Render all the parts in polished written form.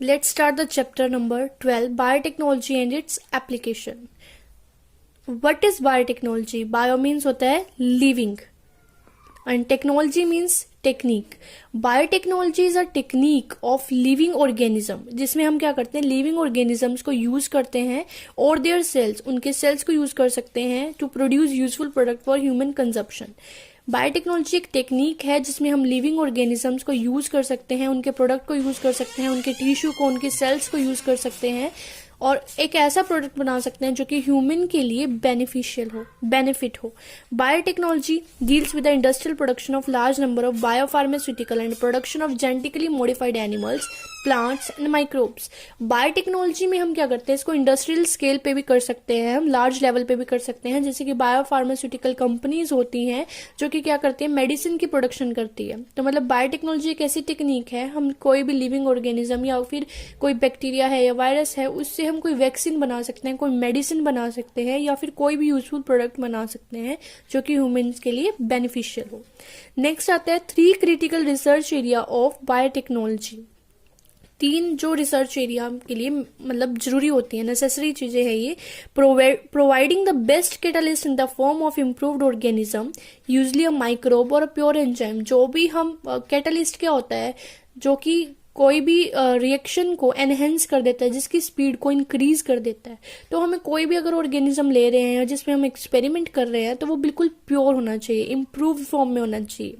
Let's start the chapter number 12, Biotechnology and its application. What is biotechnology? Bio means होता है living and technology means technique. Biotechnology is a technique of living organism, जिसमें हम क्या करते हैं, living organisms को use करते हैं और their cells, उनके cells को use कर सकते हैं to produce useful product for human consumption. Biotechnology एक टेक्निक है जिसमें हम लिविंग ऑर्गेनिजम्स को यूज कर सकते हैं, उनके प्रोडक्ट को यूज कर सकते हैं, उनके टिश्यू को, उनके सेल्स को यूज कर सकते हैं और एक ऐसा प्रोडक्ट बना सकते हैं जो कि ह्यूमन के लिए बेनिफिट हो. Biotechnology deals with the industrial production of large number of biopharmaceutical and production of genetically modified animals, plants and microbes. Biotechnology में हम क्या करते हैं, इसको इंडस्ट्रियल स्केल पे भी कर सकते हैं, हम लार्ज लेवल पे भी कर सकते हैं. जैसे कि बायोफार्मास्यूटिकल कंपनीज होती हैं जो कि क्या करती है, मेडिसिन की प्रोडक्शन करती है. तो मतलब बायोटेक्नोलॉजी एक ऐसी टेक्निक है, हम कोई भी लिविंग ऑर्गेनिज्म या फिर कोई बैक्टीरिया है या वायरस है, उससे हम कोई वैक्सीन बना सकते हैं, कोई मेडिसिन बना सकते हैं या फिर कोई भी यूजफुल प्रोडक्ट बना सकते हैं जो कि ह्यूमंस के लिए बेनिफिशियल हो. नेक्स्ट आता है 3 critical research area of biotechnology. 3 जो रिसर्च एरिया के लिए मतलब जरूरी होती है, नेसेसरी चीजें हैं ये. Providing the best catalyst in the form of improved organism, usually a microbe और अ प्योर एंजाइम. जो भी हम कैटालिस्ट क्या होता है, जो कि कोई भी रिएक्शन को एनहेंस कर देता है, जिसकी स्पीड को इंक्रीज कर देता है. तो हमें कोई भी अगर ऑर्गेनिज्म ले रहे हैं जिसमें हम एक्सपेरिमेंट कर रहे हैं तो वो बिल्कुल प्योर होना चाहिए, इम्प्रूव फॉर्म में होना चाहिए.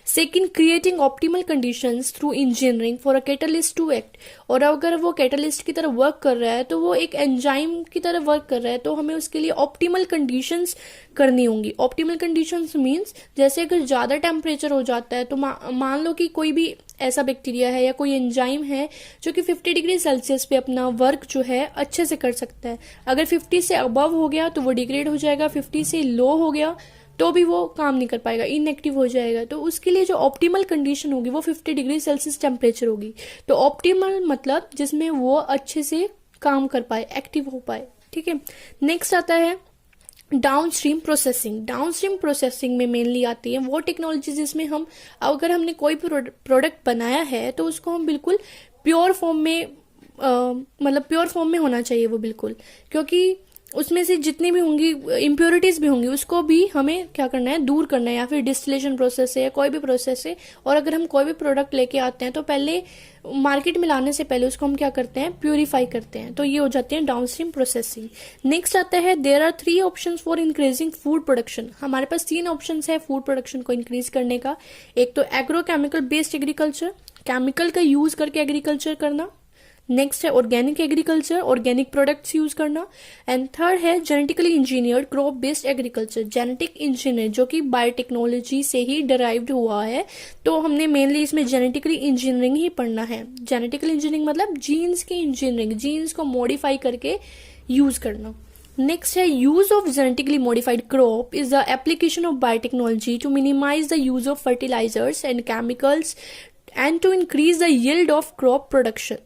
Second, creating optimal conditions through engineering for a catalyst to act. और अगर वो कैटालिस्ट की तरह वर्क कर रहा है तो वो एक एंजाइम की तरह वर्क कर रहा है, तो हमें उसके लिए ऑप्टिमल कंडीशंस करनी होंगी. ऑप्टिमल कंडीशंस मीन्स जैसे अगर ज्यादा टेम्परेचर हो जाता है तो मान लो कि कोई भी ऐसा बैक्टीरिया है या कोई एंजाइम है जो कि 50 डिग्री सेल्सियस पे अपना वर्क जो है अच्छे से कर सकता है. अगर 50 से अबव हो गया तो वो डिग्रेड हो जाएगा, 50 से लो हो गया तो भी वो काम नहीं कर पाएगा, इनएक्टिव हो जाएगा. तो उसके लिए जो ऑप्टिमल कंडीशन होगी वो 50 डिग्री सेल्सियस टेम्परेचर होगी. तो ऑप्टिमल मतलब जिसमें वो अच्छे से काम कर पाए, एक्टिव हो पाए. ठीक है. नेक्स्ट आता है डाउनस्ट्रीम प्रोसेसिंग. डाउनस्ट्रीम प्रोसेसिंग में मेनली आती है वो टेक्नोलॉजी जिसमें हम अगर हमने कोई भी प्रोडक्ट बनाया है तो उसको हम बिल्कुल प्योर फॉर्म में मतलब प्योर फॉर्म में होना चाहिए वो बिल्कुल, क्योंकि उसमें से जितनी भी होंगी इम्प्योरिटीज भी होंगी उसको भी हमें क्या करना है, दूर करना है. या फिर डिस्टिलेशन प्रोसेस है या कोई भी प्रोसेस है, और अगर हम कोई भी प्रोडक्ट लेके आते हैं तो पहले मार्केट में लाने से पहले उसको हम क्या करते हैं, प्यूरिफाई करते हैं. तो ये हो जाती है डाउनस्ट्रीम प्रोसेसिंग. नेक्स्ट आता है there are 3 options for increasing food production. हमारे पास 3 ऑप्शंस है फूड प्रोडक्शन को इंक्रीज करने का. एक तो एग्रोकेमिकल बेस्ड एग्रीकल्चर, केमिकल का यूज करके एग्रीकल्चर करना. नेक्स्ट है organic agriculture, organic products use करना. एंड थर्ड है genetically engineered crop based agriculture. Genetic engineer जो कि बायोटेक्नोलॉजी से ही डिराइव्ड हुआ है, तो हमने मेनली इसमें जेनेटिकली इंजीनियरिंग ही पढ़ना है. जेनेटिकल इंजीनियरिंग मतलब जीन्स की इंजीनियरिंग, जीन्स को मॉडिफाई करके यूज करना. नेक्स्ट है use of genetically modified crop is the application of biotechnology to minimise the use of fertilisers and chemicals and to increase the yield of crop production.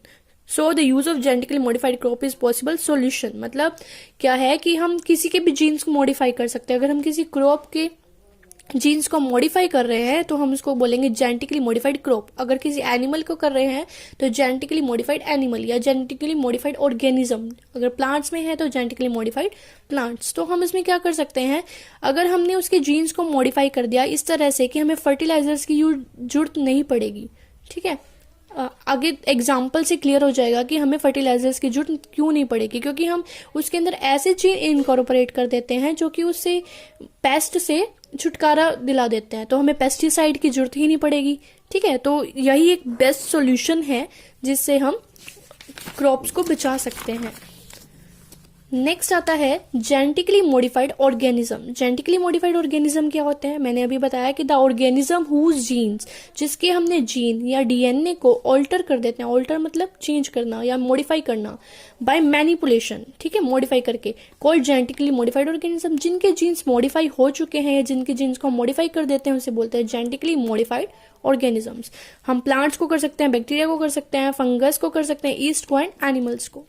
So the use of genetically modified crop is possible solution. मतलब क्या है कि हम किसी के भी jeans को modify कर सकते हैं. अगर हम किसी क्रॉप के जीन्स को मॉडिफाई कर रहे हैं तो हम उसको बोलेंगे जेनेटिकली मॉडिफाइड क्रॉप. अगर किसी एनिमल को कर रहे हैं तो जेनेटिकली मॉडिफाइड एनिमल या जेनेटिकली मॉडिफाइड ऑर्गेनिज्म. अगर प्लांट्स में है तो जेनेटिकली मॉडिफाइड प्लांट्स. तो हम इसमें क्या कर सकते हैं, अगर हमने उसके जीन्स को मॉडिफाई कर दिया इस तरह से कि हमें फर्टिलाइजर्स की जरूरत नहीं पड़ेगी. ठीक है. आगे एग्जाम्पल से क्लियर हो जाएगा कि हमें फर्टिलाइजर्स की जरूरत क्यों नहीं पड़ेगी, क्योंकि हम उसके अंदर ऐसे चीज इनकॉर्पोरेट कर देते हैं जो कि उससे पेस्ट से छुटकारा दिला देते हैं, तो हमें पेस्टिसाइड की जरूरत ही नहीं पड़ेगी. ठीक है. तो यही एक बेस्ट सॉल्यूशन है जिससे हम क्रॉप्स को बचा सकते हैं. नेक्स्ट आता है genetically modified organism. Genetically modified organism क्या होते हैं, मैंने अभी बताया कि द ऑर्गेनिज्म हुज जीन्स, जिसके हमने जीन या डीएनए को ऑल्टर कर देते हैं. ऑल्टर मतलब चेंज करना या मॉडिफाई करना बाय मैनिपुलेशन. ठीक है. मॉडिफाई करके कॉल्ड जेनेटिकली मॉडिफाइड ऑर्गेनिज्म. जिनके जीन्स मॉडिफाई हो चुके हैं या जिनके जीन्स को मॉडिफाई कर देते हैं उसे बोलते हैं जेनेटिकली मॉडिफाइड ऑर्गेनिजम्स. हम प्लांट्स को कर सकते हैं, बैक्टीरिया को कर सकते हैं, फंगस को कर सकते हैं, ईस्ट को एंड एनिमल्स को.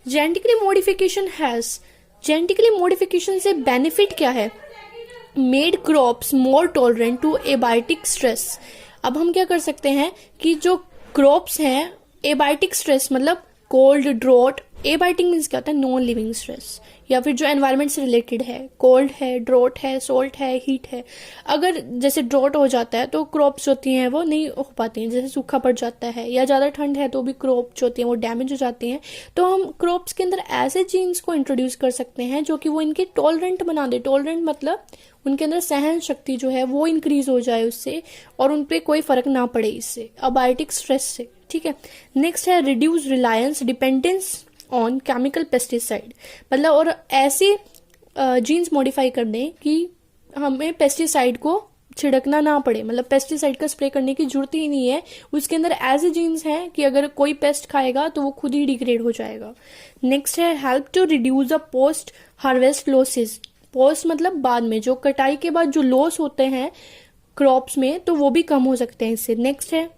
Genetically modification has, genetically modification से बेनिफिट क्या है, made crops more tolerant to abiotic stress. अब हम क्या कर सकते हैं कि जो क्रॉप्स हैं एबायोटिक स्ट्रेस मतलब कोल्ड, ड्रॉट। एबायोटिक मीन्स क्या होता है, नॉन लिविंग स्ट्रेस, या फिर जो एनवायरनमेंट से रिलेटेड है, कोल्ड है, ड्रॉट है, सोल्ट है, हीट है। अगर जैसे ड्रॉट हो जाता है तो क्रॉप्स होती हैं वो नहीं हो पाती हैं, जैसे सूखा पड़ जाता है, या ज़्यादा ठंड है तो भी क्रॉप्स होती हैं वो डैमेज हो जाती हैं। तो हम क्रॉप्स के अंदर ऐसे जीन्स को इंट्रोड्यूस कर सकते हैं जो कि वो इनके टॉलरेंट बना दे। टॉलरेंट मतलब उनके अंदर सहन शक्ति जो है वो इंक्रीज हो जाए उससे, और उन पर कोई फर्क ना पड़े इससे, अबायोटिक स्ट्रेस से। ठीक है। नेक्स्ट है reduce Reliance dependence on chemical pesticide, मतलब और ऐसे जीन्स मॉडिफाई कर दें कि हमें पेस्टिसाइड को छिड़कना ना पड़े, मतलब पेस्टिसाइड का स्प्रे करने की जरूरत ही नहीं है। उसके अंदर ऐसे जीन्स हैं कि अगर कोई पेस्ट खाएगा तो वो खुद ही डिग्रेड हो जाएगा। नेक्स्ट है help to reduce the post harvest losses. Post मतलब बाद में, जो कटाई के बाद जो लॉस होते हैं क्रॉप्स में, तो वो भी कम हो सकते हैं इससे। नेक्स्ट है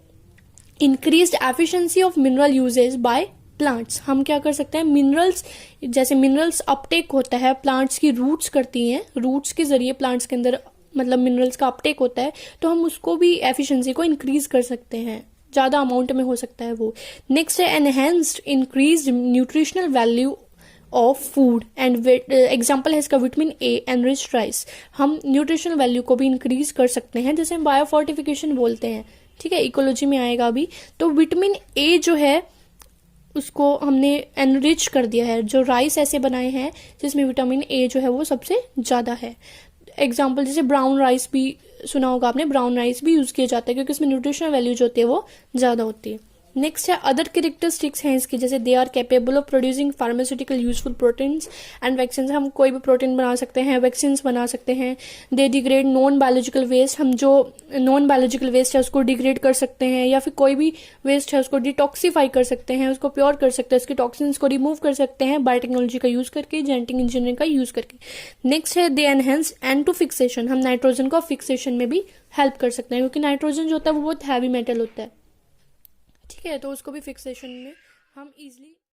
increased efficiency of mineral uses by plants. हम क्या कर सकते हैं, मिनरल्स, जैसे मिनरल्स अपटेक होता है, प्लांट्स की रूट्स करती हैं, रूट्स के जरिए प्लांट्स के अंदर मतलब मिनरल्स का अपटेक होता है, तो हम उसको भी एफिशिएंसी को इंक्रीज कर सकते हैं, ज्यादा अमाउंट में हो सकता है वो। नेक्स्ट है enhanced increased nutritional value of food and example है इसका विटामिन ए एनरिच्ड राइस। हम न्यूट्रिशनल वैल्यू को भी इंक्रीज कर सकते हैं, जैसे हम बायोफोर्टिफिकेशन बोलते हैं। ठीक है, इकोलॉजी में आएगा अभी। तो विटामिन ए जो है उसको हमने एनरिच कर दिया है, जो राइस ऐसे बनाए हैं जिसमें विटामिन ए जो है वो सबसे ज्यादा है। एग्जाम्पल जैसे ब्राउन राइस भी सुना होगा आपने, ब्राउन राइस भी यूज किया जाता है क्योंकि इसमें न्यूट्रिशनल वैल्यू जो होती है वो ज्यादा होती है। नेक्स्ट है अदर कैरेक्टरिस्टिक्स हैं इसकी, जैसे they are capable of producing pharmaceutical useful proteins and vaccine. हम कोई भी प्रोटीन बना सकते हैं, वैक्सीन बना सकते हैं। दे डिग्रेड नॉन बायोलॉजिकल वेस्ट, हम जो नॉन बायोलॉजिकल वेस्ट है उसको डिग्रेड कर सकते हैं, या फिर कोई भी वेस्ट है उसको डिटॉक्सीफाई कर सकते हैं, उसको प्योर कर सकते हैं, उसके टॉक्सिन्स को रिमूव कर सकते हैं बायोटेक्नोलॉजी का यूज करके, जेनेटिक इंजीनियरिंग का यूज करके। नेक्स्ट है दे एनहेंस एंड टू फिक्सेशन। हम नाइट्रोजन को फिक्सेशन में भी हेल्प कर सकते हैं, क्योंकि नाइट्रोजन जो होता है वो बहुत हैवी मेटल होता है। ठीक है, तो उसको भी फिक्सेशन में हम इजिली